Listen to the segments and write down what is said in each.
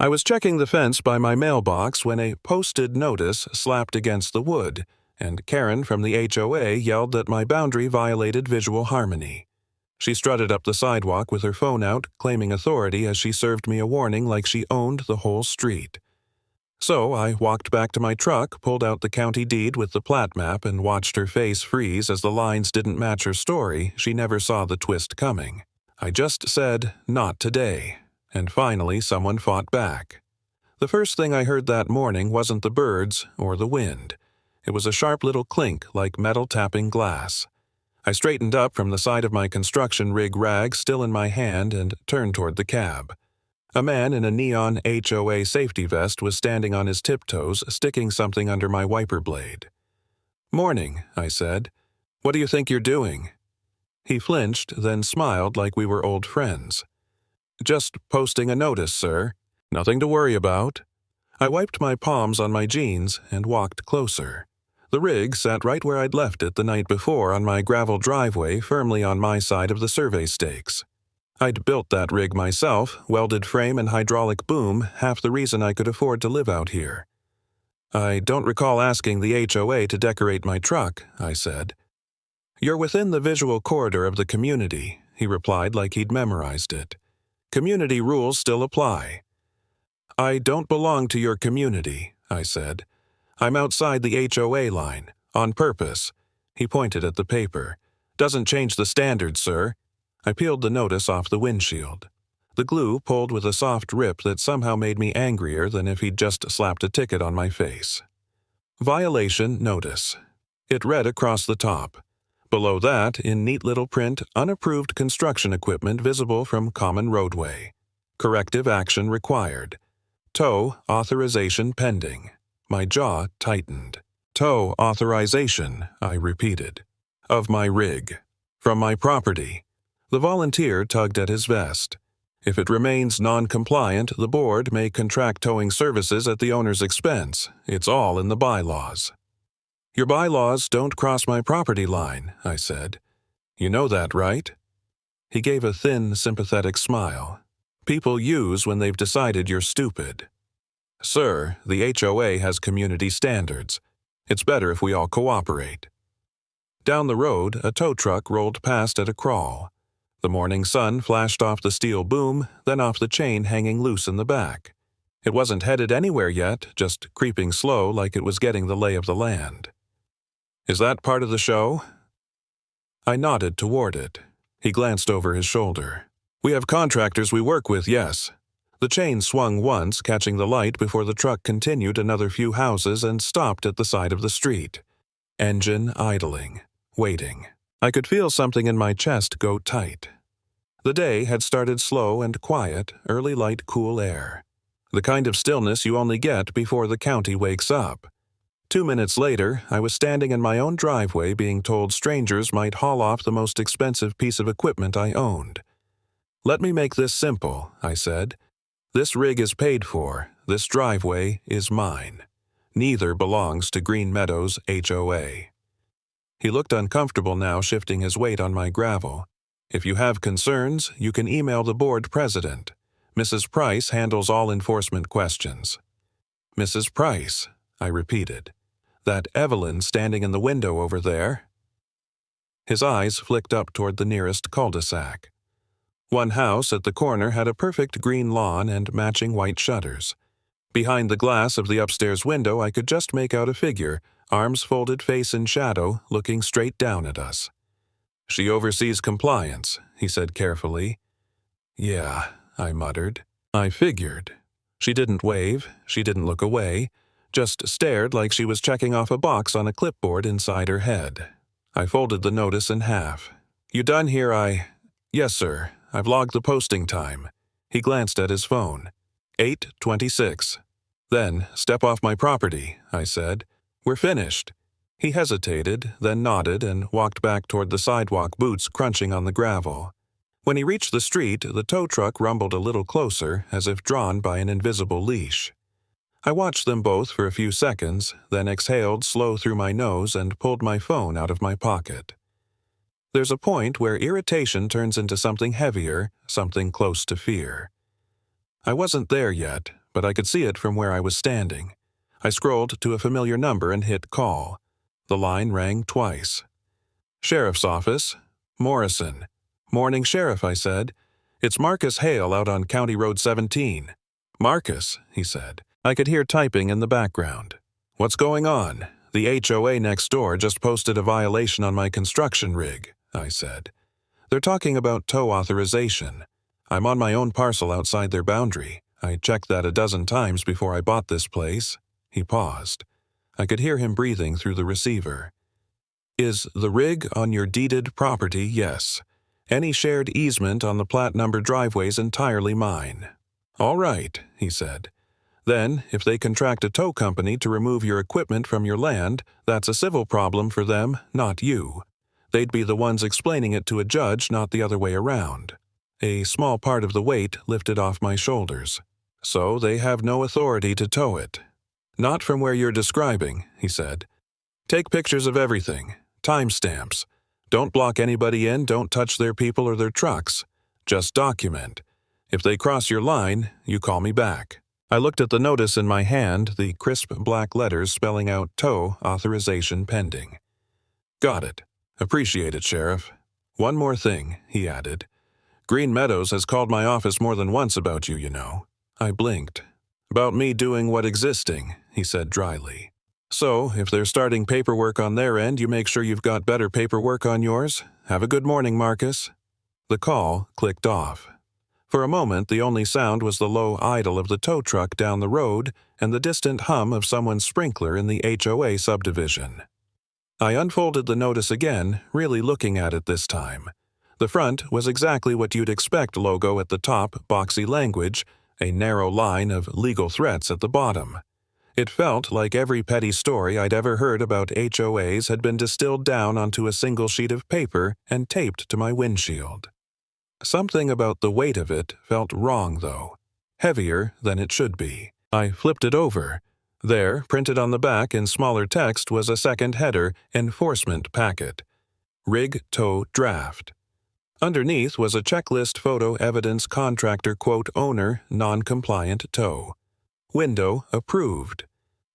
I was checking the fence by my mailbox when a posted notice slapped against the wood, and Karen from the HOA yelled that my boundary violated visual harmony. She strutted up the sidewalk with her phone out, claiming authority as she served me a warning like she owned the whole street. So I walked back to my truck, pulled out the county deed with the plat map, and watched her face freeze as the lines didn't match her story. She never saw the twist coming. I just said, "Not today." And finally someone fought back. The first thing I heard that morning wasn't the birds or the wind. It was a sharp little clink like metal tapping glass. I straightened up from the side of my construction rig rag still in my hand and turned toward the cab. A man in a neon HOA safety vest was standing on his tiptoes, sticking something under my wiper blade. "Morning," I said. "What do you think you're doing?" He flinched, then smiled like we were old friends. "Just posting a notice, sir. Nothing to worry about." I wiped my palms on my jeans and walked closer. The rig sat right where I'd left it the night before on my gravel driveway, firmly on my side of the survey stakes. I'd built that rig myself, welded frame and hydraulic boom, half the reason I could afford to live out here. "I don't recall asking the HOA to decorate my truck," I said. "You're within the visual corridor of the community," he replied like he'd memorized it. "Community rules still apply." "I don't belong to your community," I said. "I'm outside the HOA line, on purpose." He pointed at the paper. "Doesn't change the standards, sir." I peeled the notice off the windshield. The glue pulled with a soft rip that somehow made me angrier than if he'd just slapped a ticket on my face. Violation notice. It read across the top. Below that, in neat little print, unapproved construction equipment visible from common roadway. Corrective action required. Tow authorization pending. My jaw tightened. "Tow authorization," I repeated. "Of my rig. From my property." The volunteer tugged at his vest. "If it remains non-compliant, the board may contract towing services at the owner's expense. It's all in the bylaws." "Your bylaws don't cross my property line," I said. "You know that, right?" He gave a thin, sympathetic smile. "People use when they've decided you're stupid." "Sir, the HOA has community standards. It's better if we all cooperate." Down the road, a tow truck rolled past at a crawl. The morning sun flashed off the steel boom, then off the chain hanging loose in the back. It wasn't headed anywhere yet, just creeping slow like it was getting the lay of the land. "Is that part of the show?" I nodded toward it. He glanced over his shoulder. "We have contractors we work with, yes." The chain swung once, catching the light before the truck continued another few houses and stopped at the side of the street. Engine idling, waiting. I could feel something in my chest go tight. The day had started slow and quiet, early light cool air. The kind of stillness you only get before the county wakes up. 2 minutes later, I was standing in my own driveway being told strangers might haul off the most expensive piece of equipment I owned. "Let me make this simple," I said. "This rig is paid for. This driveway is mine. Neither belongs to Green Meadows HOA." He looked uncomfortable now, shifting his weight on my gravel. "If you have concerns, you can email the board president. Mrs. Price handles all enforcement questions." "Mrs. Price," I repeated. "That Evelyn standing in the window over there?" His eyes flicked up toward the nearest cul-de-sac. One house at the corner had a perfect green lawn and matching white shutters. Behind the glass of the upstairs window I could just make out a figure, arms folded, face in shadow, looking straight down at us. "She oversees compliance," he said carefully. "Yeah," I muttered. I figured. She didn't wave, she didn't look away, just stared like she was checking off a box on a clipboard inside her head. I folded the notice in half. "You done here, "Yes, sir. I've logged the posting time." He glanced at his phone. 8:26. "Then, step off my property," I said. "We're finished." He hesitated, then nodded and walked back toward the sidewalk, boots crunching on the gravel. When he reached the street, the tow truck rumbled a little closer, as if drawn by an invisible leash. I watched them both for a few seconds, then exhaled slow through my nose and pulled my phone out of my pocket. There's a point where irritation turns into something heavier, something close to fear. I wasn't there yet, but I could see it from where I was standing. I scrolled to a familiar number and hit call. The line rang twice. "Sheriff's office. Morrison." "Morning, Sheriff," I said. "It's Marcus Hale out on County Road 17. "Marcus," he said. I could hear typing in the background. "What's going on?" "The HOA next door just posted a violation on my construction rig," I said. "They're talking about tow authorization. I'm on my own parcel outside their boundary. I checked that a dozen times before I bought this place." He paused. I could hear him breathing through the receiver. "Is the rig on your deeded property?" "Yes. Any shared easement on the plat number driveway's entirely mine." "All right," he said. "Then, if they contract a tow company to remove your equipment from your land, that's a civil problem for them, not you. They'd be the ones explaining it to a judge, not the other way around." A small part of the weight lifted off my shoulders. "So they have no authority to tow it." "Not from where you're describing," he said. "Take pictures of everything. Timestamps. Don't block anybody in, don't touch their people or their trucks. Just document. If they cross your line, you call me back." I looked at the notice in my hand, the crisp black letters spelling out tow authorization pending. "Got it. Appreciate it, Sheriff. One more thing," he added. "Green Meadows has called my office more than once about you, you know." I blinked. "About me doing what existing," he said dryly. "So, if they're starting paperwork on their end, you make sure you've got better paperwork on yours. Have a good morning, Marcus." The call clicked off. For a moment, the only sound was the low idle of the tow truck down the road and the distant hum of someone's sprinkler in the HOA subdivision. I unfolded the notice again, really looking at it this time. The front was exactly what you'd expect logo at the top, boxy language, a narrow line of legal threats at the bottom. It felt like every petty story I'd ever heard about HOAs had been distilled down onto a single sheet of paper and taped to my windshield. Something about the weight of it felt wrong, though. Heavier than it should be. I flipped it over. There, printed on the back in smaller text, was a second header, Enforcement Packet. Rig Tow Draft. Underneath was a checklist photo evidence contractor quote owner non-compliant tow. Window approved.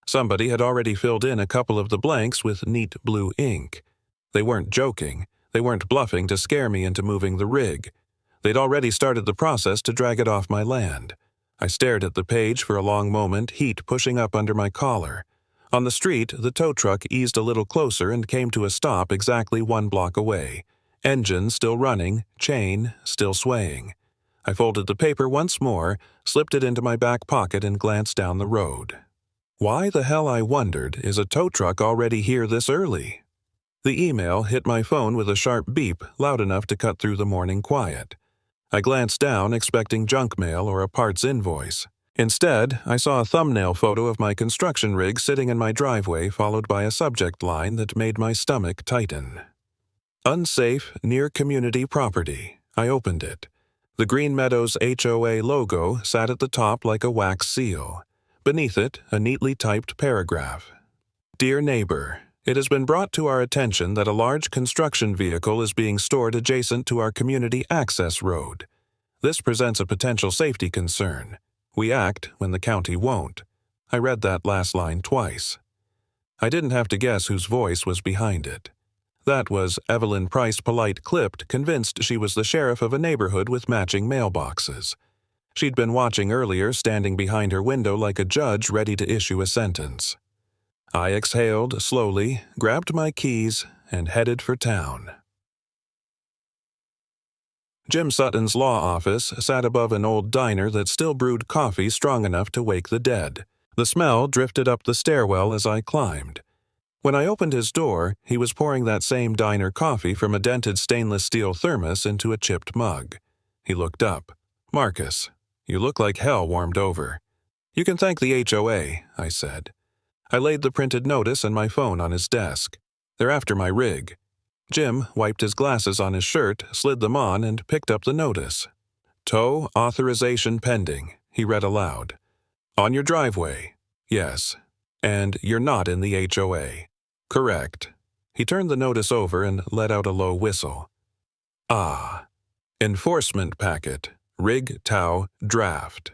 Somebody had already filled in a couple of the blanks with neat blue ink. They weren't joking. They weren't bluffing to scare me into moving the rig. They'd already started the process to drag it off my land. I stared at the page for a long moment, heat pushing up under my collar. On the street, the tow truck eased a little closer and came to a stop exactly 1 block away. Engine still running, chain still swaying. I folded the paper once more, slipped it into my back pocket and glanced down the road. Why the hell, I wondered, is a tow truck already here this early? The email hit my phone with a sharp beep, loud enough to cut through the morning quiet. I glanced down, expecting junk mail or a parts invoice. Instead, I saw a thumbnail photo of my construction rig sitting in my driveway, followed by a subject line that made my stomach tighten. Unsafe near community property. I opened it. The Green Meadows HOA logo sat at the top like a wax seal. Beneath it, a neatly typed paragraph. Dear neighbor, it has been brought to our attention that a large construction vehicle is being stored adjacent to our community access road. This presents a potential safety concern. We act when the county won't. I read that last line twice. I didn't have to guess whose voice was behind it. That was Evelyn Price Polite Clipped, convinced she was the sheriff of a neighborhood with matching mailboxes. She'd been watching earlier, standing behind her window like a judge ready to issue a sentence. I exhaled slowly, grabbed my keys, and headed for town. Jim Sutton's law office sat above an old diner that still brewed coffee strong enough to wake the dead. The smell drifted up the stairwell as I climbed. When I opened his door, he was pouring that same diner coffee from a dented stainless steel thermos into a chipped mug. He looked up. "Marcus, you look like hell warmed over." "You can thank the HOA," I said. I laid the printed notice and my phone on his desk. "They're after my rig." Jim wiped his glasses on his shirt, slid them on, and picked up the notice. "Tow authorization pending," he read aloud. "On your driveway?" "Yes." "And you're not in the HOA?" "Correct." He turned the notice over and let out a low whistle. "Ah. Enforcement packet. Rig tow draft."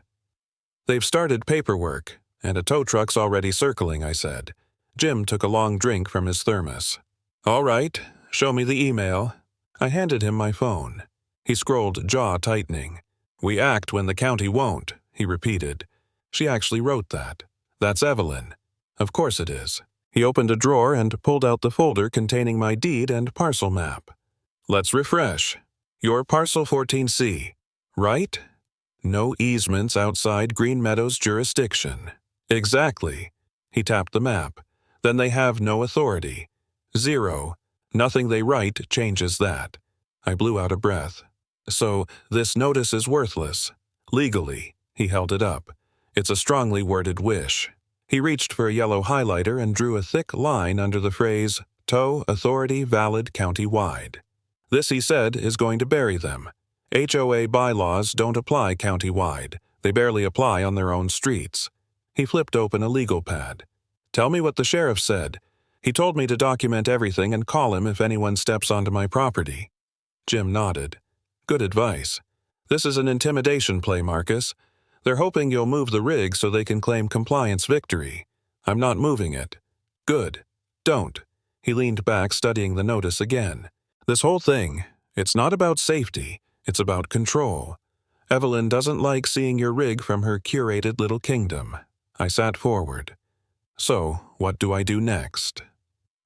They've started paperwork, and a tow truck's already circling, I said. Jim took a long drink from his thermos. All right, show me the email. I handed him my phone. He scrolled, jaw tightening. We act when the county won't, he repeated. She actually wrote that. That's Evelyn. Of course it is. He opened a drawer and pulled out the folder containing my deed and parcel map. Let's refresh. Your parcel 14C, right? No easements outside Green Meadows jurisdiction. Exactly. He tapped the map. Then they have no authority. 0. Nothing they write changes that. I blew out a breath. So, this notice is worthless. Legally. He held it up. It's a strongly worded wish. He reached for a yellow highlighter and drew a thick line under the phrase, Tow Authority Valid County-Wide. This, he said, is going to bury them. HOA bylaws don't apply county-wide. They barely apply on their own streets. He flipped open a legal pad. Tell me what the sheriff said. He told me to document everything and call him if anyone steps onto my property. Jim nodded. Good advice. This is an intimidation play, Marcus. They're hoping you'll move the rig so they can claim compliance victory. I'm not moving it. Good. Don't. He leaned back, studying the notice again. This whole thing, it's not about safety. It's about control. Evelyn doesn't like seeing your rig from her curated little kingdom. I sat forward. So, what do I do next?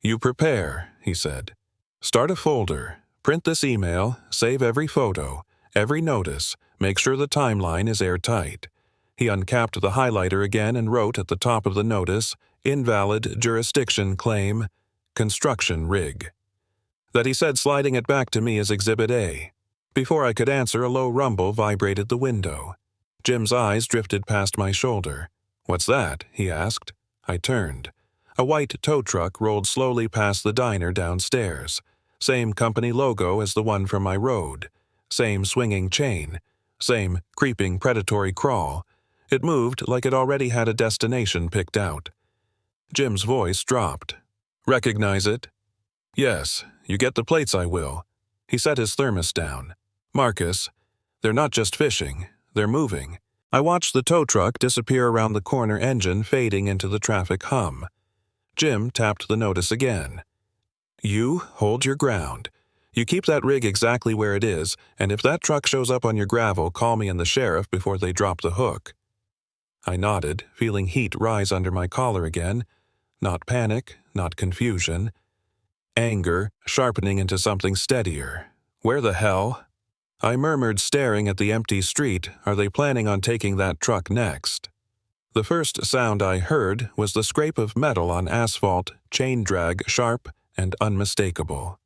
You prepare, he said. Start a folder. Print this email. Save every photo. Every notice. Make sure the timeline is airtight. He uncapped the highlighter again and wrote at the top of the notice, Invalid Jurisdiction Claim, Construction Rig. That he said, sliding it back to me as Exhibit A. Before I could answer, a low rumble vibrated the window. Jim's eyes drifted past my shoulder. What's that? He asked. I turned. A white tow truck rolled slowly past the diner downstairs. Same company logo as the one from my road. Same swinging chain. Same creeping predatory crawl. It moved like it already had a destination picked out. Jim's voice dropped. Recognize it? Yes, you get the plates, I will. He set his thermos down. Marcus, they're not just fishing, they're moving. I watched the tow truck disappear around the corner engine, fading into the traffic hum. Jim tapped the notice again. You hold your ground. You keep that rig exactly where it is, and if that truck shows up on your gravel, call me and the sheriff before they drop the hook. I nodded, feeling heat rise under my collar again. Not panic, not confusion. Anger, sharpening into something steadier. Where the hell? I murmured, staring at the empty street. Are they planning on taking that truck next? The first sound I heard was the scrape of metal on asphalt, chain drag sharp and unmistakable.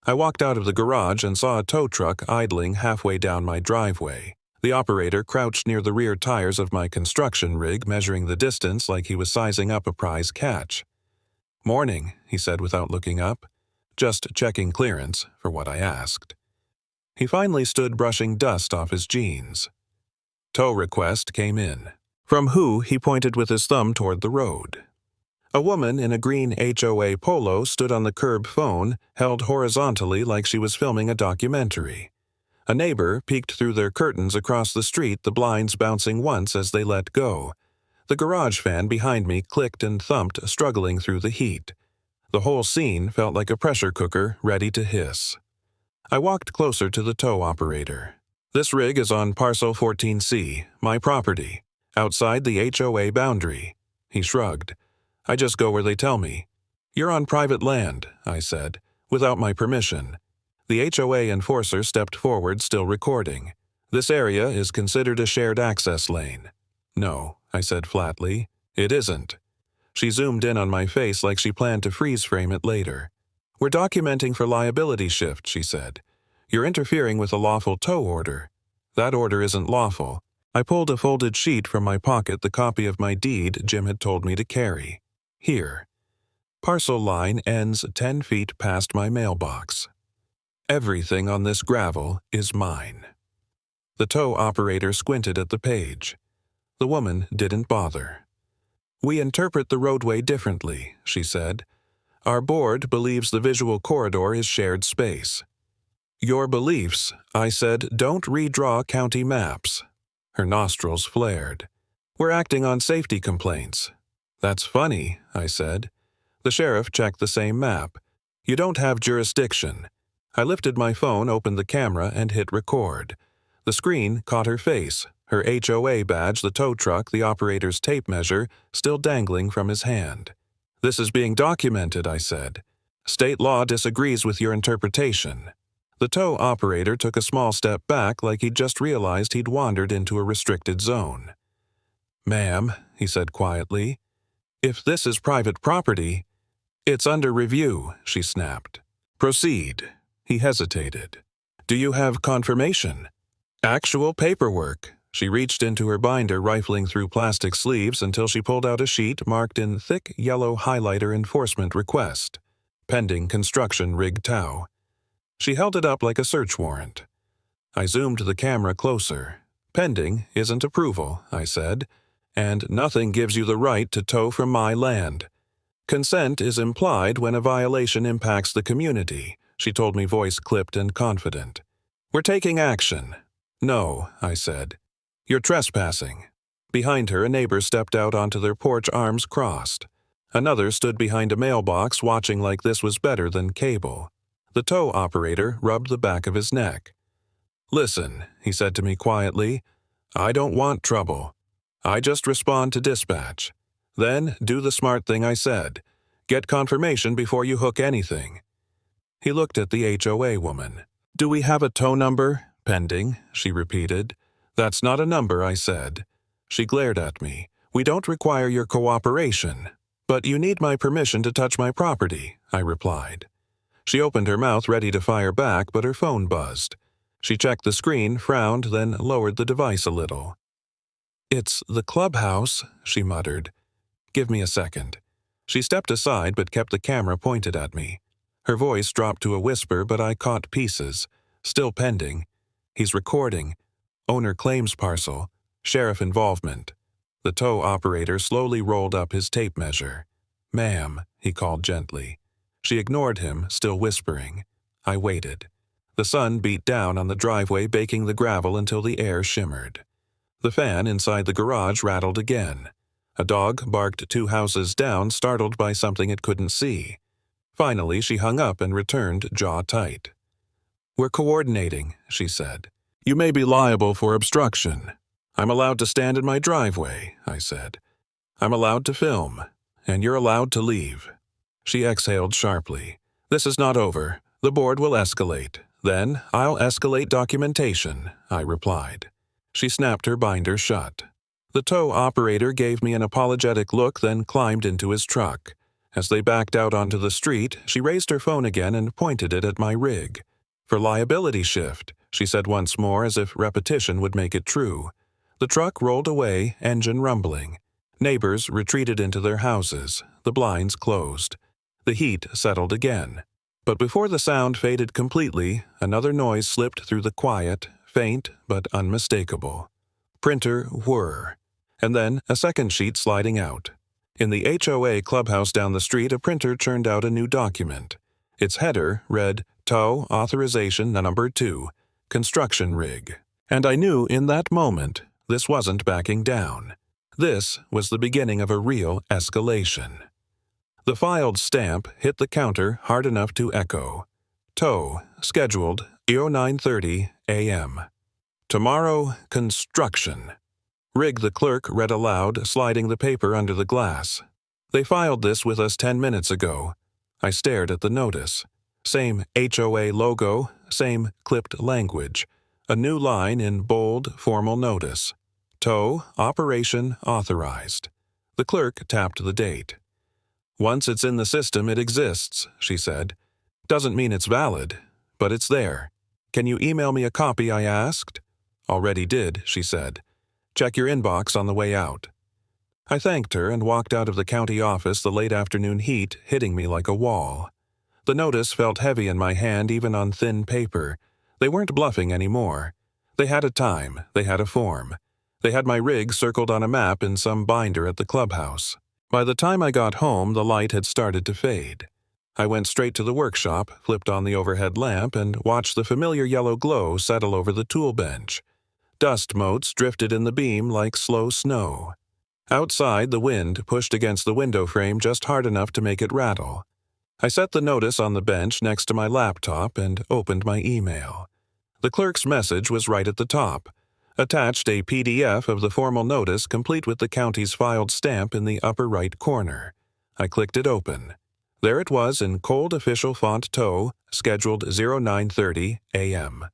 I walked out of the garage and saw a tow truck idling halfway down my driveway. The operator crouched near the rear tires of my construction rig, measuring the distance like he was sizing up a prize catch. Morning, he said without looking up. Just checking clearance, for what I asked. He finally stood brushing dust off his jeans. Tow request came in. From who, he pointed with his thumb toward the road. A woman in a green HOA polo stood on the curb phone, held horizontally like she was filming a documentary. A neighbor peeked through their curtains across the street, the blinds bouncing once as they let go. The garage fan behind me clicked and thumped, struggling through the heat. The whole scene felt like a pressure cooker ready to hiss. I walked closer to the tow operator. This rig is on parcel 14C, my property, outside the HOA boundary. He shrugged. I just go where they tell me. You're on private land, I said, without my permission. The HOA enforcer stepped forward, still recording. This area is considered a shared access lane. No, I said flatly, it isn't. She zoomed in on my face like she planned to freeze frame it later. We're documenting for liability shift, she said. You're interfering with a lawful tow order. That order isn't lawful. I pulled a folded sheet from my pocket, the copy of my deed Jim had told me to carry. Here. Parcel line ends 10 feet past my mailbox. Everything on this gravel is mine. The tow operator squinted at the page. The woman didn't bother. We interpret the roadway differently, she said. Our board believes the visual corridor is shared space. Your beliefs, I said, don't redraw county maps. Her nostrils flared. We're acting on safety complaints." "That's funny," I said. The sheriff checked the same map. "You don't have jurisdiction." I lifted my phone, opened the camera, and hit record. The screen caught her face, her HOA badge, the tow truck, the operator's tape measure, still dangling from his hand. "This is being documented," I said. "State law disagrees with your interpretation." The tow operator took a small step back like he'd just realized he'd wandered into a restricted zone. "Ma'am," he said quietly, "if this is private property—" "It's under review," she snapped. "Proceed." He hesitated. "Do you have confirmation?" "Actual paperwork." She reached into her binder, rifling through plastic sleeves until she pulled out a sheet marked in thick yellow highlighter enforcement request. Pending construction rig tow. She held it up like a search warrant. I zoomed the camera closer. "Pending isn't approval," I said, "and nothing gives you the right to tow from my land. Consent is implied when a violation impacts the community," she told me, voice clipped and confident. "We're taking action." "No," I said. "You're trespassing." Behind her, a neighbor stepped out onto their porch, arms crossed. Another stood behind a mailbox, watching like this was better than cable. The tow operator rubbed the back of his neck. "Listen," he said to me quietly, "I don't want trouble. I just respond to dispatch. Then do the smart thing I said. Get confirmation before you hook anything." He looked at the HOA woman. "Do we have a tow number?" "Pending," she repeated. "That's not a number," I said. She glared at me. "We don't require your cooperation." "But you need my permission to touch my property," I replied. She opened her mouth, ready to fire back, but her phone buzzed. She checked the screen, frowned, then lowered the device a little. "It's the clubhouse," she muttered. "Give me a second." She stepped aside but kept the camera pointed at me. Her voice dropped to a whisper, but I caught pieces. "Still pending. He's recording. Owner claims parcel. Sheriff involvement." The tow operator slowly rolled up his tape measure. "Ma'am," he called gently. She ignored him, still whispering. I waited. The sun beat down on the driveway, baking the gravel until the air shimmered. The fan inside the garage rattled again. A dog barked 2 houses down, startled by something it couldn't see. Finally, she hung up and returned, jaw tight. "We're coordinating," she said. "You may be liable for obstruction." "I'm allowed to stand in my driveway," I said. "I'm allowed to film, and you're allowed to leave." She exhaled sharply. "This is not over. The board will escalate. Then I'll escalate documentation," I replied. She snapped her binder shut. The tow operator gave me an apologetic look, then climbed into his truck. As they backed out onto the street, she raised her phone again and pointed it at my rig. "For liability shift," she said once more, as if repetition would make it true. The truck rolled away, engine rumbling. Neighbors retreated into their houses, the blinds closed. The heat settled again. But before the sound faded completely, another noise slipped through the quiet, faint but unmistakable. Printer whir. And then a second sheet sliding out. In the HOA clubhouse down the street, a printer churned out a new document. Its header read, "Tow Authorization Number 2, Construction Rig." And I knew in that moment this wasn't backing down. This was the beginning of a real escalation. The filed stamp hit the counter hard enough to echo. Tow, scheduled, 09:30 a.m. Tomorrow, construction. Rig, the clerk read aloud, sliding the paper under the glass. "They filed this with us 10 minutes ago." I stared at the notice. Same HOA logo, same clipped language. A new line in bold, formal notice. Tow, operation authorized. The clerk tapped the date. "Once it's in the system, it exists," she said. "Doesn't mean it's valid, but it's there." "Can you email me a copy?" I asked. "Already did," she said. "Check your inbox on the way out." I thanked her and walked out of the county office, the late afternoon heat hitting me like a wall. The notice felt heavy in my hand, even on thin paper. They weren't bluffing anymore. They had a time, they had a form. They had my rig circled on a map in some binder at the clubhouse. By the time I got home, the light had started to fade. I went straight to the workshop, flipped on the overhead lamp, and watched the familiar yellow glow settle over the tool bench. Dust motes drifted in the beam like slow snow. Outside, the wind pushed against the window frame just hard enough to make it rattle. I set the notice on the bench next to my laptop and opened my email. The clerk's message was right at the top. Attached a PDF of the formal notice complete with the county's filed stamp in the upper right corner. I clicked it open. There it was in cold official font toe, scheduled 09:30 a.m.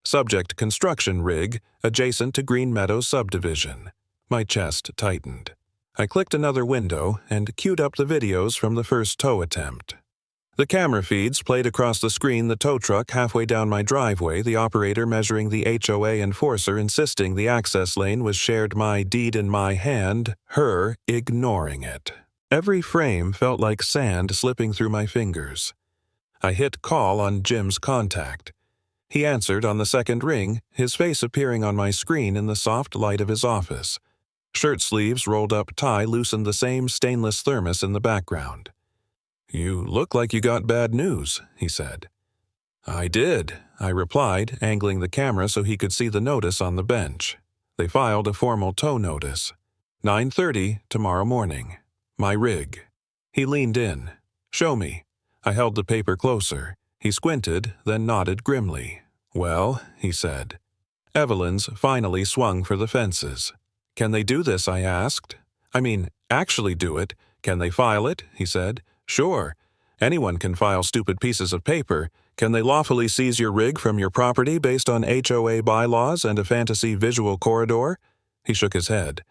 Subject: construction rig, adjacent to Green Meadows subdivision. My chest tightened. I clicked another window and queued up the videos from the first tow attempt. The camera feeds played across the screen the tow truck halfway down my driveway, the operator measuring the HOA enforcer insisting the access lane was shared, my deed in my hand, her ignoring it. Every frame felt like sand slipping through my fingers. I hit call on Jim's contact. He answered on the second ring, his face appearing on my screen in the soft light of his office. Shirt sleeves rolled up tie loosened the same stainless thermos in the background. "You look like you got bad news," he said. "I did," I replied, angling the camera so he could see the notice on the bench. They filed a formal tow notice. 9:30 tomorrow morning. My rig. He leaned in. "Show me." I held the paper closer. He squinted, then nodded grimly. "Well," he said. Evelyn's finally swung for the fences. "Can they do this?" I asked. "I mean, actually do it. Can they file it?" he said. "Sure. Anyone can file stupid pieces of paper. Can they lawfully seize your rig from your property based on HOA bylaws and a fantasy visual corridor?" He shook his head.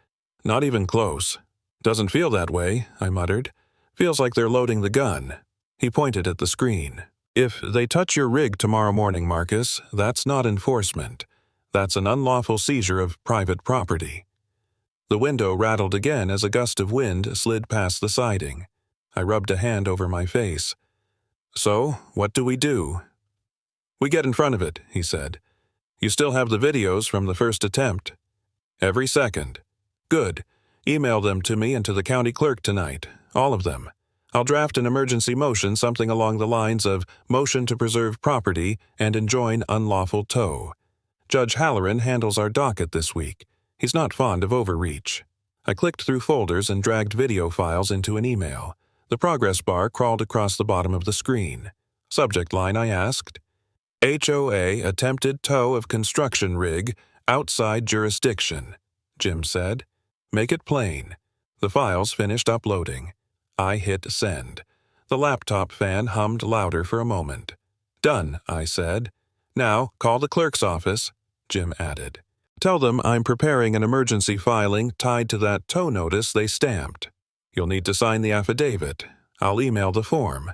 "Not even close." "Doesn't feel that way," I muttered. "Feels like they're loading the gun." He pointed at the screen. "If they touch your rig tomorrow morning, Marcus, that's not enforcement. That's an unlawful seizure of private property." The window rattled again as a gust of wind slid past the siding. I rubbed a hand over my face. "So, what do we do?" "We get in front of it," he said. "You still have the videos from the first attempt?" "Every second." "Good. Email them to me and to the county clerk tonight. All of them. I'll draft an emergency motion, something along the lines of motion to preserve property and enjoin unlawful tow. Judge Halloran handles our docket this week. He's not fond of overreach." I clicked through folders and dragged video files into an email. The progress bar crawled across the bottom of the screen. Subject line, I asked. "HOA attempted tow of construction rig outside jurisdiction," Jim said. "Make it plain." The files finished uploading. I hit send. The laptop fan hummed louder for a moment. "Done," I said. "Now, call the clerk's office," Jim added. "Tell them I'm preparing an emergency filing tied to that tow notice they stamped. You'll need to sign the affidavit. I'll email the form.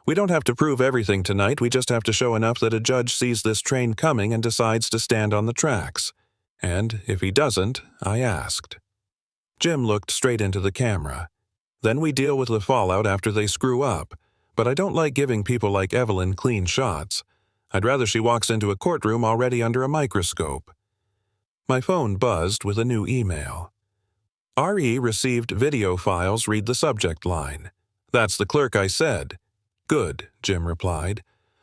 We don't have to prove everything tonight, we just have to show enough that a judge sees this train coming and decides to stand on the tracks. And if he doesn't, I asked." Jim looked straight into the camera. "Then we deal with the fallout after they screw up. But I don't like giving people like Evelyn clean shots. I'd rather she walks into a courtroom already under a microscope." My phone buzzed with a new email. "RE received video files, read the subject line." "That's the clerk I said." "Good," Jim replied.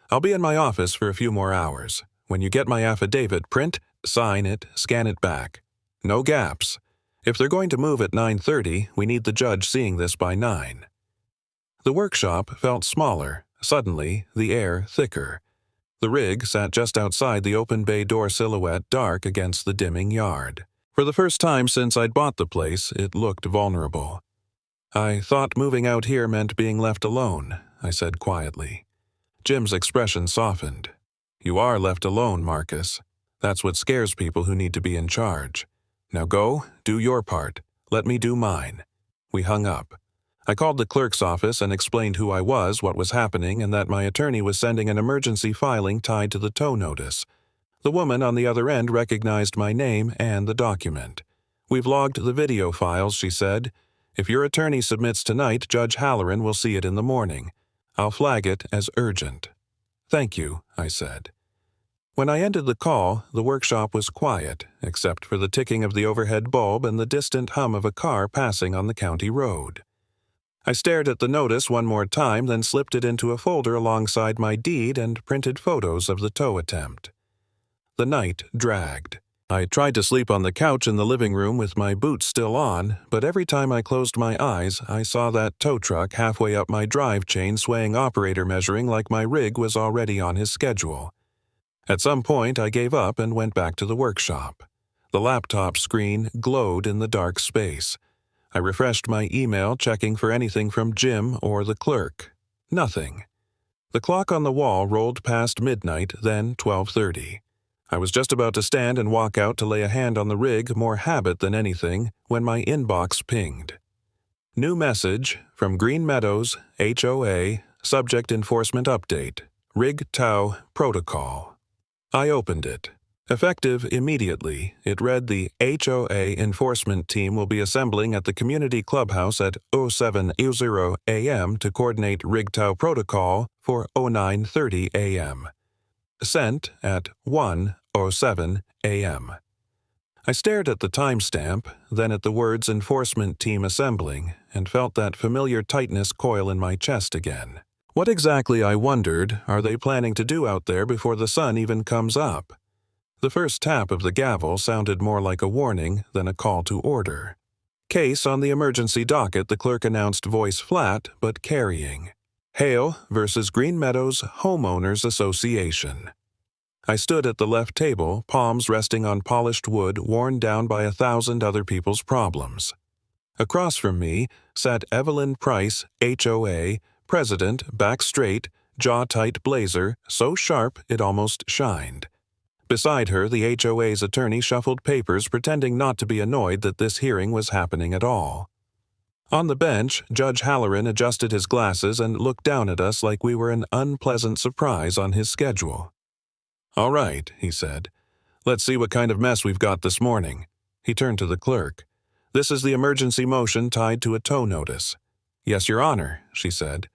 "I'll be in my office for a few more hours. When you get my affidavit, print, sign it, scan it back. No gaps. If they're going to move at 9:30, we need the judge seeing this by 9. The workshop felt smaller, suddenly the air thicker. The rig sat just outside the open bay door silhouette dark against the dimming yard. For the first time since I'd bought the place, it looked vulnerable. "I thought moving out here meant being left alone," I said quietly. Jim's expression softened. "You are left alone, Marcus. That's what scares people who need to be in charge. Now go, do your part. Let me do mine." We hung up. I called the clerk's office and explained who I was, what was happening, and that my attorney was sending an emergency filing tied to the tow notice. The woman on the other end recognized my name and the document. "We've logged the video files," she said. "If your attorney submits tonight, Judge Halloran will see it in the morning. I'll flag it as urgent." "Thank you," I said. When I ended the call, the workshop was quiet, except for the ticking of the overhead bulb and the distant hum of a car passing on the county road. I stared at the notice one more time, then slipped it into a folder alongside my deed and printed photos of the tow attempt. The night dragged. I tried to sleep on the couch in the living room with my boots still on, but every time I closed my eyes, I saw that tow truck halfway up my drive chain swaying operator measuring like my rig was already on his schedule. At some point, I gave up and went back to the workshop. The laptop screen glowed in the dark space. I refreshed my email, checking for anything from Jim or the clerk. Nothing. The clock on the wall rolled past midnight, then 12:30. I was just about to stand and walk out to lay a hand on the rig, more habit than anything, when my inbox pinged. New message from Green Meadows, HOA, subject enforcement update, rig tow protocol. I opened it. Effective immediately, it read the HOA enforcement team will be assembling at the community clubhouse at 07:00 a.m. to coordinate rig tow protocol for 09:30 a.m. Sent at 1:07 a.m. I stared at the timestamp, then at the words enforcement team assembling, and felt that familiar tightness coil in my chest again. What exactly, I wondered, are they planning to do out there before the sun even comes up? The first tap of the gavel sounded more like a warning than a call to order. Case on the emergency docket, the clerk announced, voice flat but carrying. Hale versus Green Meadows Homeowners Association. I stood at the left table, palms resting on polished wood worn down by 1,000 other people's problems. Across from me sat Evelyn Price, HOA, president, back straight, jaw-tight blazer, so sharp it almost shined. Beside her, the HOA's attorney shuffled papers, pretending not to be annoyed that this hearing was happening at all. On the bench, Judge Halloran adjusted his glasses and looked down at us like we were an unpleasant surprise on his schedule. "All right," he said. "Let's see what kind of mess we've got this morning." He turned to the clerk. "This is the emergency motion tied to a tow notice." "Yes, Your Honor," she said.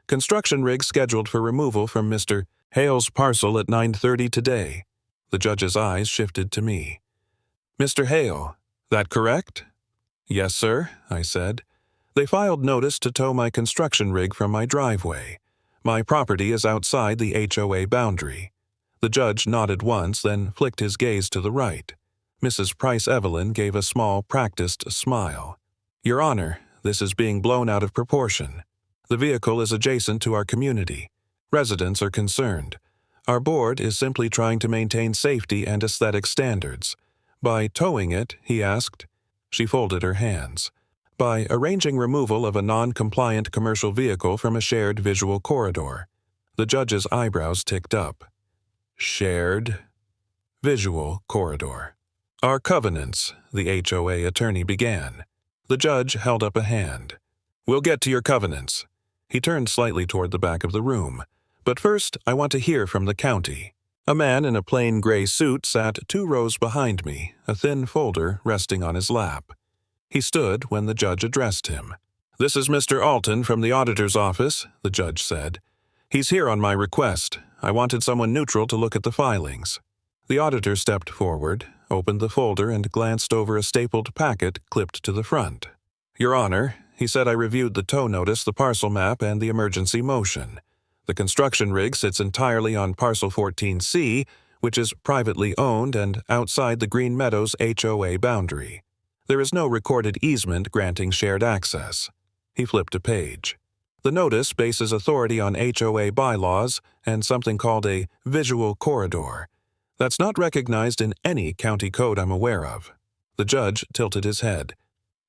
"Construction rig scheduled for removal from Mr. Hale's parcel at 9:30 today." The judge's eyes shifted to me. "Mr. Hale, that correct?" "Yes, sir," I said. "They filed notice to tow my construction rig from my driveway. My property is outside the HOA boundary." The judge nodded once, then flicked his gaze to the right. Mrs. Price Evelyn gave a small, practiced smile. "Your Honor, this is being blown out of proportion. The vehicle is adjacent to our community. Residents are concerned. Our board is simply trying to maintain safety and aesthetic standards. By towing it," he asked. She folded her hands. "By arranging removal of a non-compliant commercial vehicle from a shared visual corridor." The judge's eyebrows ticked up. Shared visual corridor. "Our covenants," the HOA attorney began. The judge held up a hand. "We'll get to your covenants." He turned slightly toward the back of the room. "But first, I want to hear from the county." A man in a plain gray suit sat 2 rows behind me, a thin folder resting on his lap. He stood when the judge addressed him. "This is Mr. Alton from the auditor's office," the judge said. "He's here on my request. I wanted someone neutral to look at the filings." The auditor stepped forward, opened the folder, and glanced over a stapled packet clipped to the front. "Your Honor," he said, "I reviewed the tow notice, the parcel map, and the emergency motion. The construction rig sits entirely on Parcel 14C, which is privately owned and outside the Green Meadows HOA boundary. There is no recorded easement granting shared access." He flipped a page. "The notice bases authority on HOA bylaws and something called a visual corridor. That's not recognized in any county code I'm aware of." The judge tilted his head.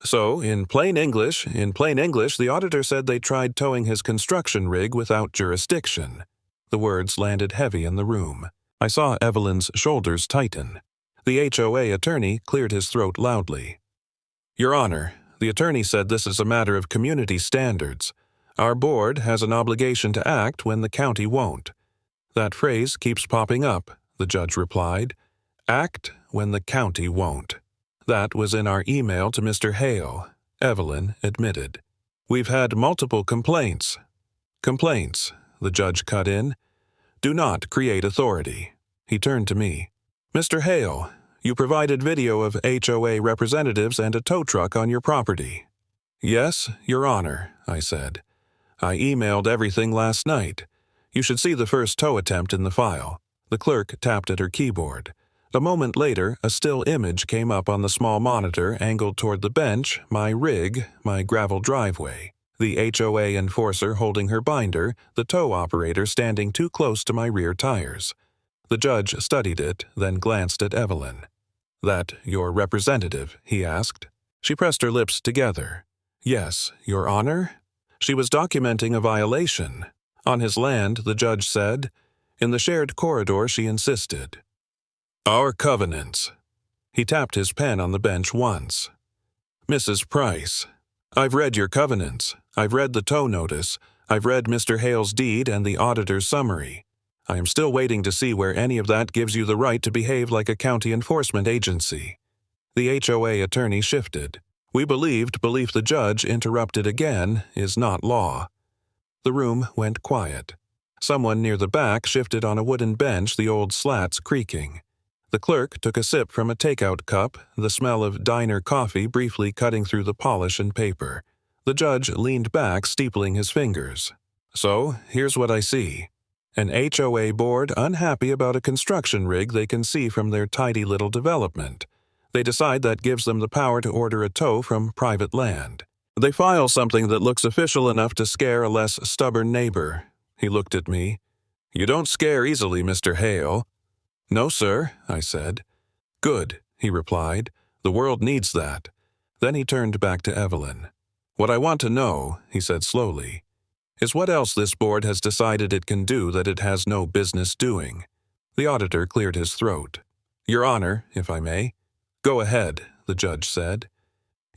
"So, in plain English, the auditor said they tried towing his construction rig without jurisdiction." The words landed heavy in the room. I saw Evelyn's shoulders tighten. The HOA attorney cleared his throat loudly. "Your Honor, the attorney said this is a matter of community standards. Our board has an obligation to act when the county won't." "That phrase keeps popping up," the judge replied. "Act when the county won't." "That was in our email to Mr. Hale," Evelyn admitted. "We've had multiple complaints." "Complaints," the judge cut in, "do not create authority." He turned to me. "Mr. Hale, you provided video of HOA representatives and a tow truck on your property." "Yes, Your Honor," I said. "I emailed everything last night. You should see the first tow attempt in the file." The clerk tapped at her keyboard. A moment later, a still image came up on the small monitor angled toward the bench, my rig, my gravel driveway, the HOA enforcer holding her binder, the tow operator standing too close to my rear tires. The judge studied it, then glanced at Evelyn. "That your representative?" he asked. She pressed her lips together. "Yes, Your Honor." She was documenting a violation. On his land, the judge said. In the shared corridor, she insisted. "Our covenants." He tapped his pen on the bench once. "Mrs. Price, I've read your covenants. I've read the tow notice. I've read Mr. Hale's deed and the auditor's summary. I am still waiting to see where any of that gives you the right to behave like a county enforcement agency." The HOA attorney shifted. We believed belief the judge interrupted again is not law. The room went quiet. Someone near the back shifted on a wooden bench, the old slats creaking. The clerk took a sip from a takeout cup, the smell of diner coffee briefly cutting through the polish and paper. The judge leaned back, steepling his fingers. "So, here's what I see. An HOA board unhappy about a construction rig they can see from their tidy little development. They decide that gives them the power to order a tow from private land. They file something that looks official enough to scare a less stubborn neighbor." He looked at me. "You don't scare easily, Mr. Hale." "No, sir," I said. "Good," he replied. "The world needs that." Then he turned back to Evelyn. "What I want to know," he said slowly, "is what else this board has decided it can do that it has no business doing." The auditor cleared his throat. "Your Honor, if I may." "Go ahead," the judge said.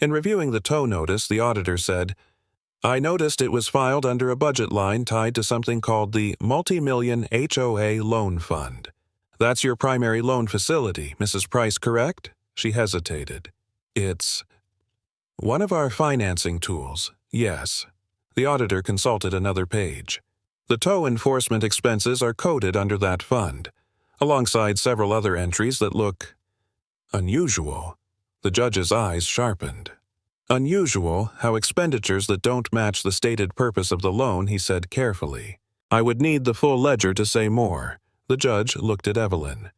In reviewing the tow notice, the auditor said, "I noticed it was filed under a budget line tied to something called the Multi-Million HOA Loan Fund. That's your primary loan facility, Mrs. Price, correct?" She hesitated. "It's one of our financing tools, yes." The auditor consulted another page. "The tow enforcement expenses are coded under that fund, alongside several other entries that look unusual." The judge's eyes sharpened. "Unusual, how expenditures that don't match the stated purpose of the loan," he said carefully. "I would need the full ledger to say more." The judge looked at Evelyn.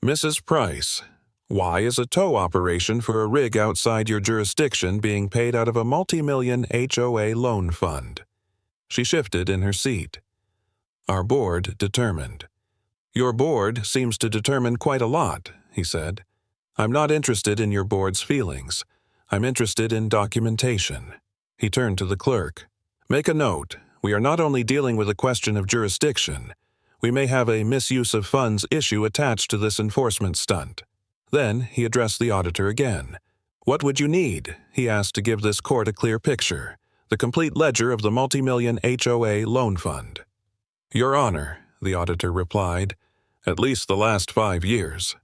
"Mrs. Price, why is a tow operation for a rig outside your jurisdiction being paid out of a multi-million HOA loan fund?" She shifted in her seat. "Our board determined." "Your board seems to determine quite a lot," he said. "I'm not interested in your board's feelings. I'm interested in documentation." He turned to the clerk. "Make a note. We are not only dealing with a question of jurisdiction. We may have a misuse of funds issue attached to this enforcement stunt." Then he addressed the auditor again. "What would you need?" he asked, "to give this court a clear picture. The complete ledger of the multi-million HOA loan fund." "Your Honor," the auditor replied, "at least the last 5 years."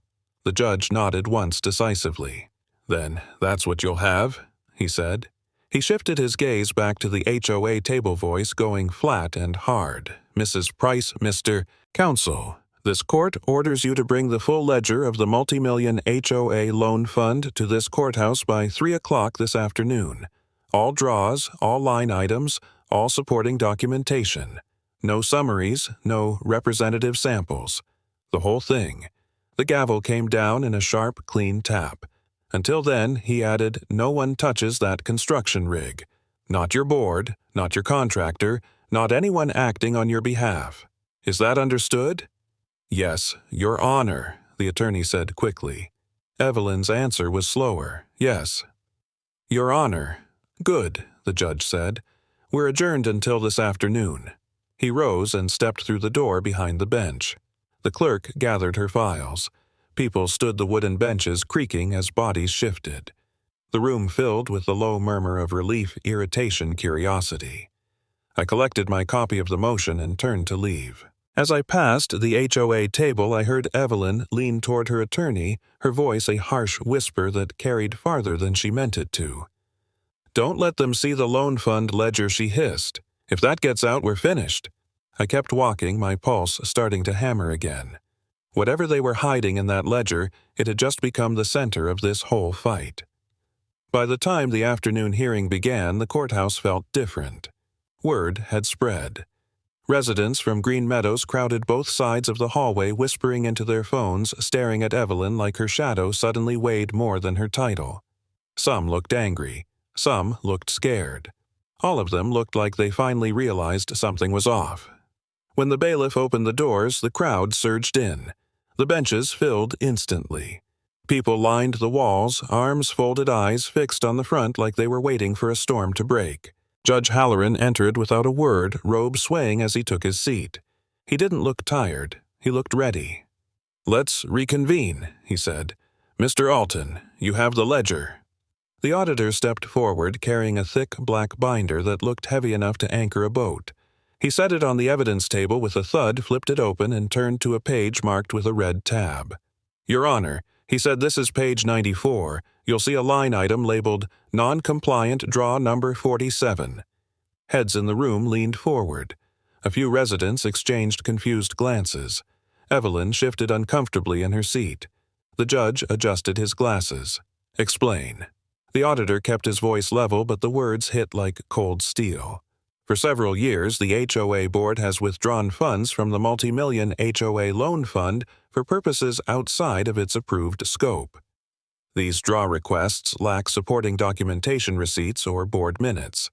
The judge nodded once decisively. "Then that's what you'll have," he said. He shifted his gaze back to the HOA table voice going flat and hard. "Mrs. Price, Mr. Counsel, this court orders you to bring the full ledger of the multi-million HOA loan fund to this courthouse by 3 o'clock this afternoon. All draws, all line items, all supporting documentation. No summaries, no representative samples. The whole thing." The gavel came down in a sharp, clean tap. "Until then," he added, "no one touches that construction rig. Not your board, not your contractor, not anyone acting on your behalf. Is that understood?" "Yes, Your Honor," the attorney said quickly. Evelyn's answer was slower. "Yes." "Your Honor." "Good," the judge said. "We're adjourned until this afternoon." He rose and stepped through the door behind the bench. The clerk gathered her files. People stood the wooden benches creaking as bodies shifted. The room filled with the low murmur of relief, irritation, curiosity. I collected my copy of the motion and turned to leave. As I passed the HOA table, I heard Evelyn lean toward her attorney, her voice a harsh whisper that carried farther than she meant it to. "Don't let them see the loan fund ledger," she hissed. "If that gets out, we're finished." I kept walking, my pulse starting to hammer again. Whatever they were hiding in that ledger, it had just become the center of this whole fight. By the time the afternoon hearing began, the courthouse felt different. Word had spread. Residents from Green Meadows crowded both sides of the hallway, whispering into their phones, staring at Evelyn like her shadow suddenly weighed more than her title. Some looked angry. Some looked scared. All of them looked like they finally realized something was off. When the bailiff opened the doors, the crowd surged in. The benches filled instantly. People lined the walls, arms folded, eyes fixed on the front like they were waiting for a storm to break. Judge Halloran entered without a word, robe swaying as he took his seat. He didn't look tired. He looked ready. "Let's reconvene," he said. "Mr. Alton, you have the ledger." The auditor stepped forward, carrying a thick black binder that looked heavy enough to anchor a boat. He set it on the evidence table with a thud, flipped it open, and turned to a page marked with a red tab. "Your Honor," he said, "this is page 94. You'll see a line item labeled Non-Compliant Draw Number 47. Heads in the room leaned forward. A few residents exchanged confused glances. Evelyn shifted uncomfortably in her seat. The judge adjusted his glasses. "Explain." The auditor kept his voice level, but the words hit like cold steel. For several years, the HOA board has withdrawn funds from the multi-million HOA loan fund for purposes outside of its approved scope. These draw requests lack supporting documentation receipts or board minutes.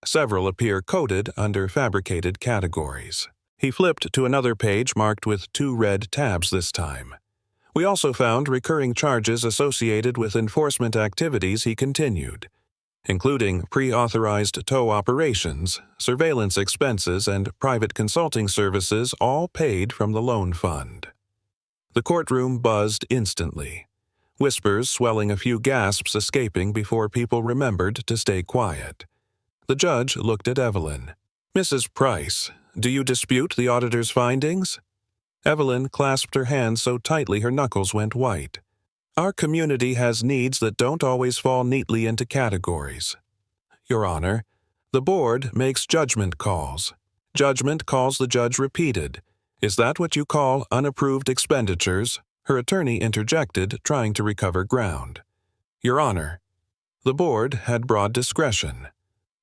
Several appear coded under fabricated categories. He flipped to another page marked with 2 red tabs this time. "We also found recurring charges associated with enforcement activities," he continued, "including pre-authorized tow operations, surveillance expenses, and private consulting services, all paid from the loan fund." The courtroom buzzed instantly. Whispers swelling, a few gasps escaping before people remembered to stay quiet. The judge looked at Evelyn. "Mrs. Price, do you dispute the auditor's findings?" Evelyn clasped her hands so tightly her knuckles went white. "Our community has needs that don't always fall neatly into categories. Your Honor, the board makes judgment calls. Judgment calls the judge repeated. Is that what you call unapproved expenditures?" Her attorney interjected, trying to recover ground. "Your Honor, the board had broad discretion."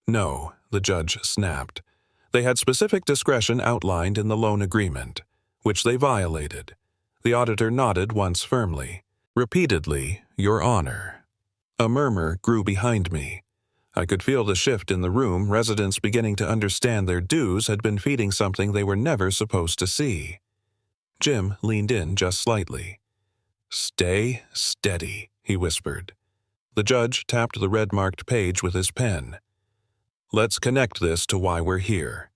"No," the judge snapped. "They had specific discretion outlined in the loan agreement, which they violated." The auditor nodded once firmly. "Repeatedly, Your Honor." A murmur grew behind me. I could feel the shift in the room. Residents beginning to understand their dues had been feeding something they were never supposed to see. Jim leaned in just slightly. "Stay steady," he whispered. The judge tapped the red-marked page with his pen. "Let's connect this to why we're here."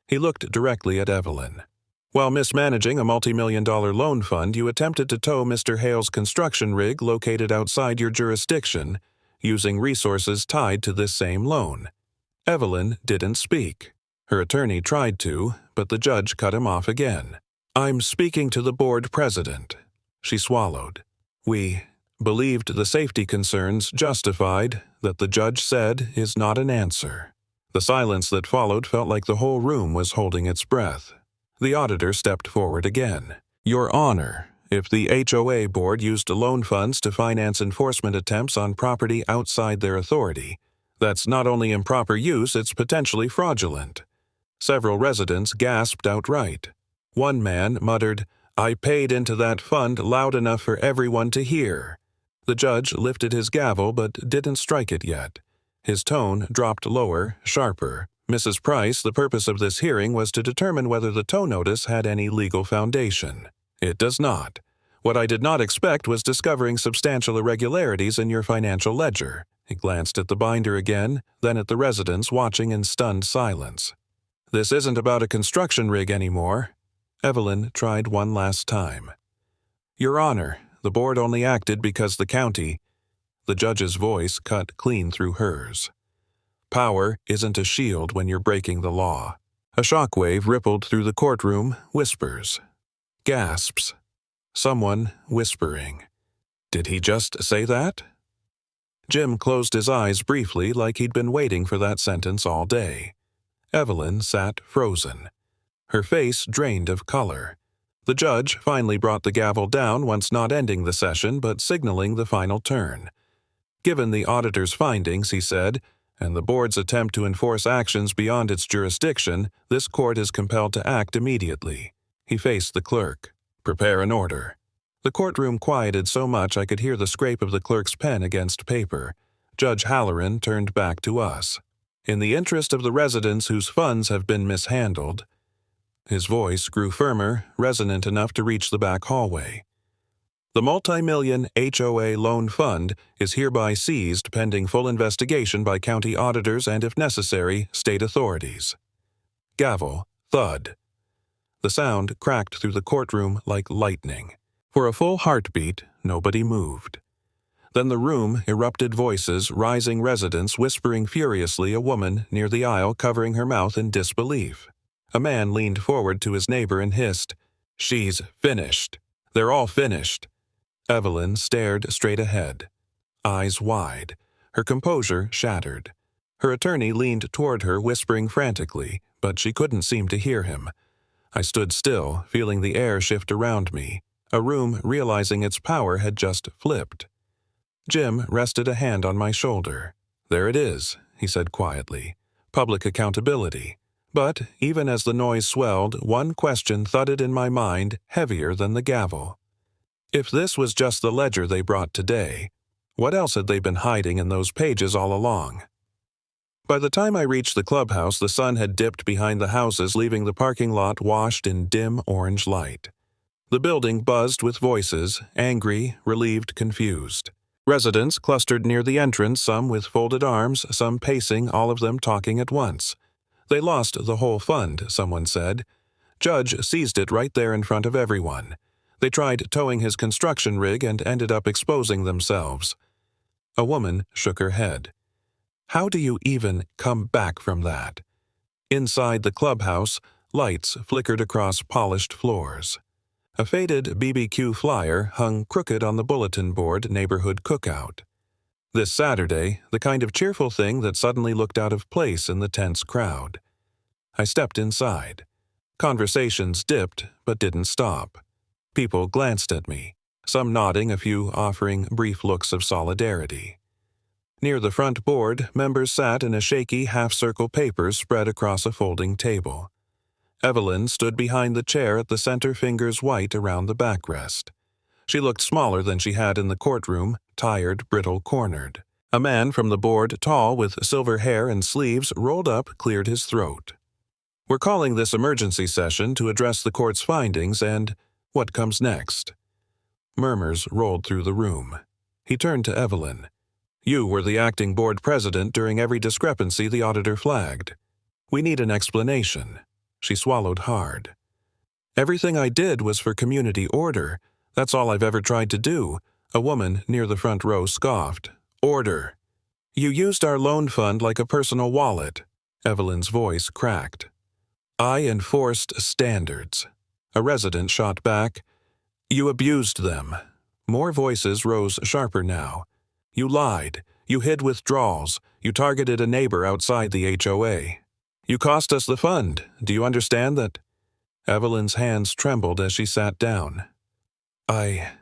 He looked directly at Evelyn. "While mismanaging a multi-million-dollar loan fund, you attempted to tow Mr. Hale's construction rig located outside your jurisdiction, using resources tied to this same loan." Evelyn didn't speak. Her attorney tried to, but the judge cut him off again. "I'm speaking to the board president." She swallowed. "We believed the safety concerns justified that the judge said is not an answer." The silence that followed felt like the whole room was holding its breath. The auditor stepped forward again. "Your Honor, if the HOA board used loan funds to finance enforcement attempts on property outside their authority, that's not only improper use, it's potentially fraudulent." Several residents gasped outright. One man muttered, "I paid into that fund loud enough for everyone to hear." The judge lifted his gavel but didn't strike it yet. His tone dropped lower, sharper. "Mrs. Price, the purpose of this hearing was to determine whether the tow notice had any legal foundation. It does not. What I did not expect was discovering substantial irregularities in your financial ledger." He glanced at the binder again, then at the residents watching in stunned silence. "This isn't about a construction rig anymore." Evelyn tried one last time. "Your Honor, the board only acted because the county—" The judge's voice cut clean through hers. "Power isn't a shield when you're breaking the law." A shockwave rippled through the courtroom, whispers. Gasps. Someone whispering. Did he just say that? Jim closed his eyes briefly like he'd been waiting for that sentence all day. Evelyn sat frozen. Her face drained of color. The judge finally brought the gavel down, once not ending the session but signaling the final turn. Given the auditor's findings, he said, and the board's attempt to enforce actions beyond its jurisdiction, this court is compelled to act immediately. He faced the clerk. Prepare an order. The courtroom quieted so much I could hear the scrape of the clerk's pen against paper. Judge Halloran turned back to us. In the interest of the residents whose funds have been mishandled, his voice grew firmer, resonant enough to reach the back hallway. The multi-million HOA loan fund is hereby seized pending full investigation by county auditors and, if necessary, state authorities. Gavel, thud. The sound cracked through the courtroom like lightning. For a full heartbeat, nobody moved. Then the room erupted voices, rising residents whispering furiously, a woman near the aisle covering her mouth in disbelief. A man leaned forward to his neighbor and hissed, "She's finished. They're all finished." Evelyn stared straight ahead, eyes wide, her composure shattered. Her attorney leaned toward her, whispering frantically, but she couldn't seem to hear him. I stood still, feeling the air shift around me, a room realizing its power had just flipped. Jim rested a hand on my shoulder. "There it is," he said quietly. "Public accountability." But, even as the noise swelled, one question thudded in my mind, heavier than the gavel. If this was just the ledger they brought today, what else had they been hiding in those pages all along? By the time I reached the clubhouse, the sun had dipped behind the houses, leaving the parking lot washed in dim orange light. The building buzzed with voices, angry, relieved, confused. Residents clustered near the entrance, some with folded arms, some pacing, all of them talking at once. They lost the whole fund, someone said. Judge seized it right there in front of everyone. They tried towing his construction rig and ended up exposing themselves. A woman shook her head. How do you even come back from that? Inside the clubhouse, lights flickered across polished floors. A faded BBQ flyer hung crooked on the bulletin board, neighborhood cookout. This Saturday, the kind of cheerful thing that suddenly looked out of place in the tense crowd. I stepped inside. Conversations dipped, but didn't stop. People glanced at me, some nodding, a few offering brief looks of solidarity. Near the front board, members sat in a shaky half-circle, papers spread across a folding table. Evelyn stood behind the chair at the center, fingers white around the backrest. She looked smaller than she had in the courtroom, tired, brittle, cornered. A man from the board, tall, with silver hair and sleeves rolled up, cleared his throat. "We're calling this emergency session to address the court's findings and what comes next." Murmurs rolled through the room. He turned to Evelyn. "You were the acting board president during every discrepancy the auditor flagged. We need an explanation." She swallowed hard. "Everything I did was for community order. That's all I've ever tried to do," a woman near the front row scoffed. "Order. You used our loan fund like a personal wallet." Evelyn's voice cracked. "I enforced standards." A resident shot back. "You abused them." More voices rose sharper now. "You lied. You hid withdrawals. You targeted a neighbor outside the HOA. You cost us the fund. Do you understand that?" Evelyn's hands trembled as she sat down. I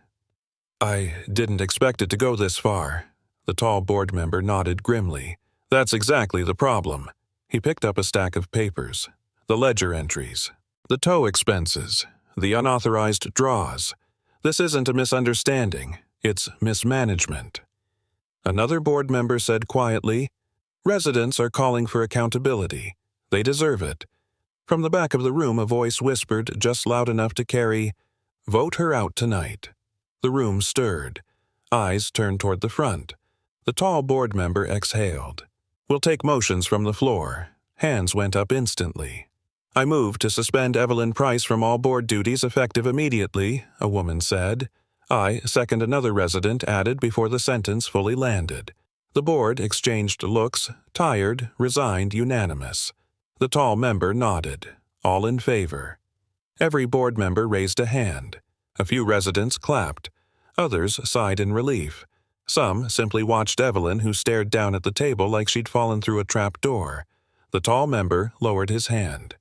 didn't expect it to go this far." The tall board member nodded grimly. "That's exactly the problem." He picked up a stack of papers. "The ledger entries. The tow expenses. The unauthorized draws. This isn't a misunderstanding. It's mismanagement." Another board member said quietly, "Residents are calling for accountability. They deserve it." From the back of the room, a voice whispered just loud enough to carry, "Vote her out tonight." The room stirred. Eyes turned toward the front. The tall board member exhaled. "We'll take motions from the floor." Hands went up instantly. "I move to suspend Evelyn Price from all board duties effective immediately," a woman said. "I second," another resident added before the sentence fully landed. The board exchanged looks, tired, resigned, unanimous. The tall member nodded. All in favor. Every board member raised a hand. A few residents clapped. Others sighed in relief. Some simply watched Evelyn, who stared down at the table like she'd fallen through a trap door. The tall member lowered his hand.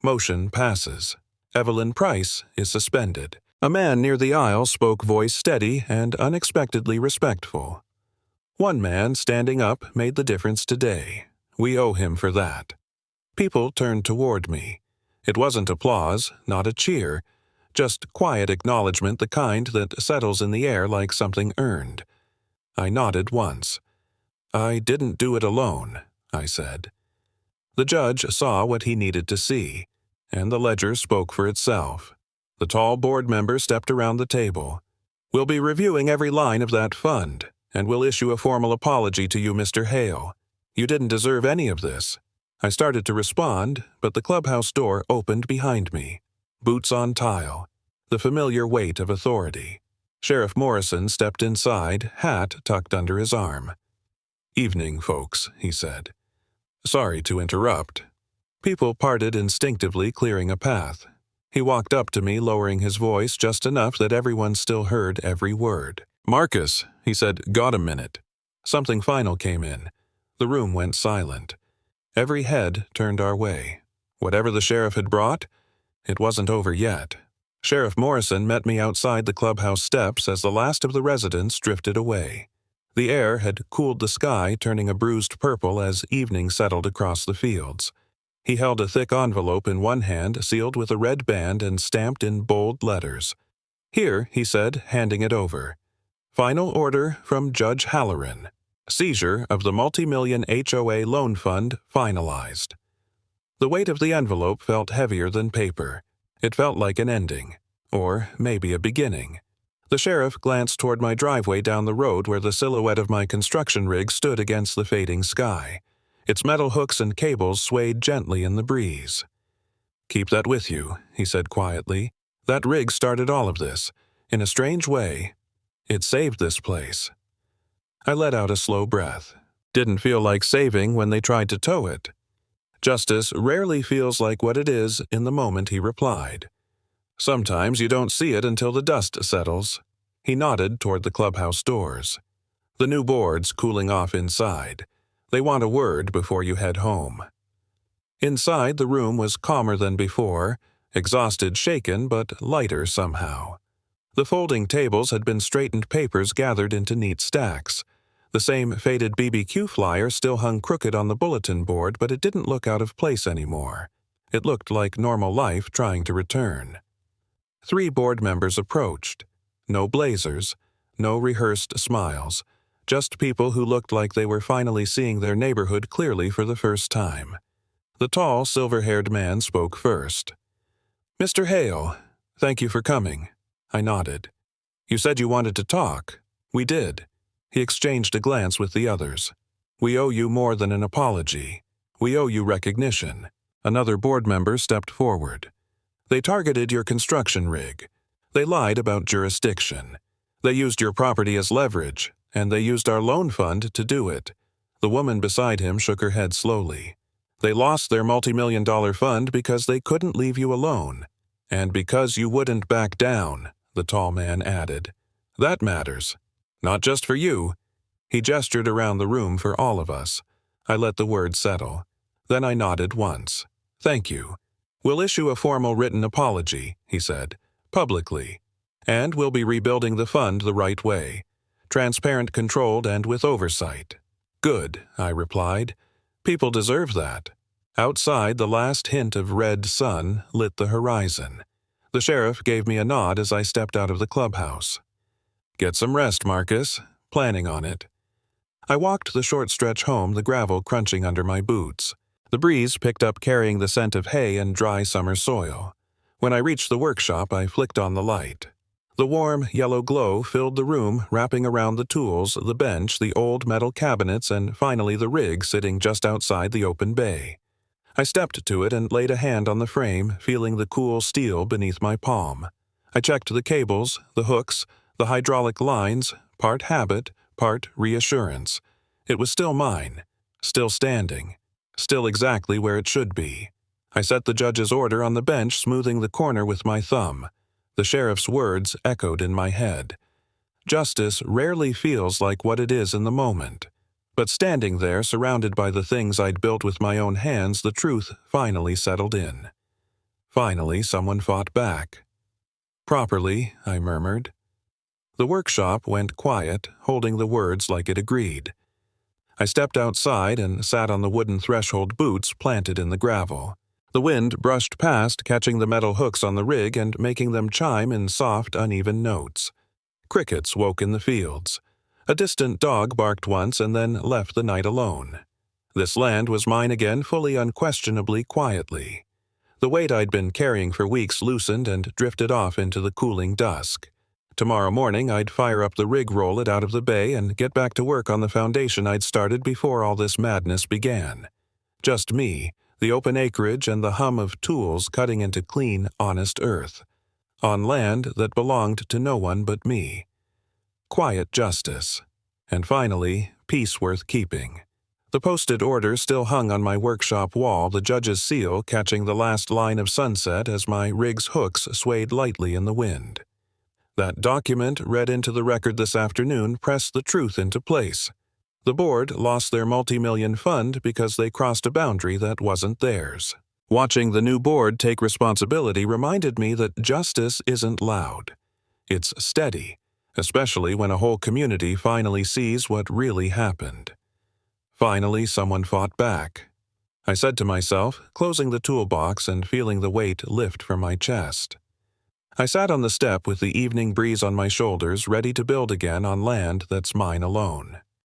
Motion passes. Evelyn Price is suspended. A man near the aisle spoke, voice steady and unexpectedly respectful. One man standing up made the difference today. We owe him for that. People turned toward me. It wasn't applause, not a cheer, just quiet acknowledgement, the kind that settles in the air like something earned. I nodded once. "I didn't do it alone," I said. The judge saw what he needed to see, and the ledger spoke for itself. The tall board member stepped around the table. "We'll be reviewing every line of that fund, and we'll issue a formal apology to you, Mr. Hale. You didn't deserve any of this." I started to respond, but the clubhouse door opened behind me. Boots on tile. The familiar weight of authority. Sheriff Morrison stepped inside, hat tucked under his arm. "Evening, folks," he said. "Sorry to interrupt." People parted instinctively, clearing a path. He walked up to me, lowering his voice just enough that everyone still heard every word. "Marcus," he said, "got a minute." Something final came in. The room went silent. Every head turned our way. Whatever the sheriff had brought, it wasn't over yet. Sheriff Morrison met me outside the clubhouse steps as the last of the residents drifted away. The air had cooled the sky, turning a bruised purple as evening settled across the fields. He held a thick envelope in one hand, sealed with a red band and stamped in bold letters. "Here," he said, handing it over. "Final order from Judge Halloran. Seizure of the multi-million HOA loan fund finalized." The weight of the envelope felt heavier than paper. It felt like an ending, or maybe a beginning. The sheriff glanced toward my driveway down the road where the silhouette of my construction rig stood against the fading sky. Its metal hooks and cables swayed gently in the breeze. "Keep that with you," he said quietly. "That rig started all of this. In a strange way, it saved this place." I let out a slow breath. Didn't feel like saving when they tried to tow it. "Justice rarely feels like what it is in the moment," he replied. "Sometimes you don't see it until the dust settles." He nodded toward the clubhouse doors. "The new board's cooling off inside. They want a word before you head home." Inside, the room was calmer than before, exhausted, shaken, but lighter somehow. The folding tables had been straightened papers gathered into neat stacks. The same faded BBQ flyer still hung crooked on the bulletin board, but it didn't look out of place anymore. It looked like normal life trying to return. 3 board members approached. No blazers, no rehearsed smiles, just people who looked like they were finally seeing their neighborhood clearly for the first time. The tall, silver-haired man spoke first. "Mr. Hale, thank you for coming." I nodded. "You said you wanted to talk." "We did." He exchanged a glance with the others. "We owe you more than an apology. We owe you recognition." Another board member stepped forward. "They targeted your construction rig. They lied about jurisdiction. They used your property as leverage, and they used our loan fund to do it." The woman beside him shook her head slowly. "They lost their multi-million-dollar fund because they couldn't leave you alone. And because you wouldn't back down," the tall man added. "That matters. Not just for you." He gestured around the room for all of us. I let the word settle. Then I nodded once. "Thank you. We'll issue a formal written apology," he said, "publicly. And we'll be rebuilding the fund the right way. Transparent, controlled, and with oversight." "Good," I replied. "People deserve that." Outside, the last hint of red sun lit the horizon. The sheriff gave me a nod as I stepped out of the clubhouse. "Get some rest, Marcus. Planning on it." I walked the short stretch home, the gravel crunching under my boots. The breeze picked up, carrying the scent of hay and dry summer soil. When I reached the workshop, I flicked on the light. The warm, yellow glow filled the room, wrapping around the tools, the bench, the old metal cabinets, and finally the rig sitting just outside the open bay. I stepped to it and laid a hand on the frame, feeling the cool steel beneath my palm. I checked the cables, the hooks, the hydraulic lines, part habit, part reassurance. It was still mine, still standing, still exactly where it should be. I set the judge's order on the bench, smoothing the corner with my thumb. The sheriff's words echoed in my head. Justice rarely feels like what it is in the moment. But standing there, surrounded by the things I'd built with my own hands, the truth finally settled in. Finally, someone fought back. "Properly," I murmured. The workshop went quiet, holding the words like it agreed. I stepped outside and sat on the wooden threshold boots planted in the gravel. The wind brushed past, catching the metal hooks on the rig and making them chime in soft, uneven notes. Crickets woke in the fields. A distant dog barked once and then left the night alone. This land was mine again, fully unquestionably, quietly. The weight I'd been carrying for weeks loosened and drifted off into the cooling dusk. Tomorrow morning I'd fire up the rig, roll it out of the bay, and get back to work on the foundation I'd started before all this madness began. Just me, the open acreage, and the hum of tools cutting into clean, honest earth. On land that belonged to no one but me. Quiet justice. And finally, peace worth keeping. The posted order still hung on my workshop wall, the judge's seal catching the last line of sunset as my rig's hooks swayed lightly in the wind. That document, read into the record this afternoon, pressed the truth into place. The board lost their multi-million fund because they crossed a boundary that wasn't theirs. Watching the new board take responsibility reminded me that justice isn't loud. It's steady, especially when a whole community finally sees what really happened. Finally, someone fought back. I said to myself, closing the toolbox and feeling the weight lift from my chest. I sat on the step with the evening breeze on my shoulders, ready to build again on land that's mine alone.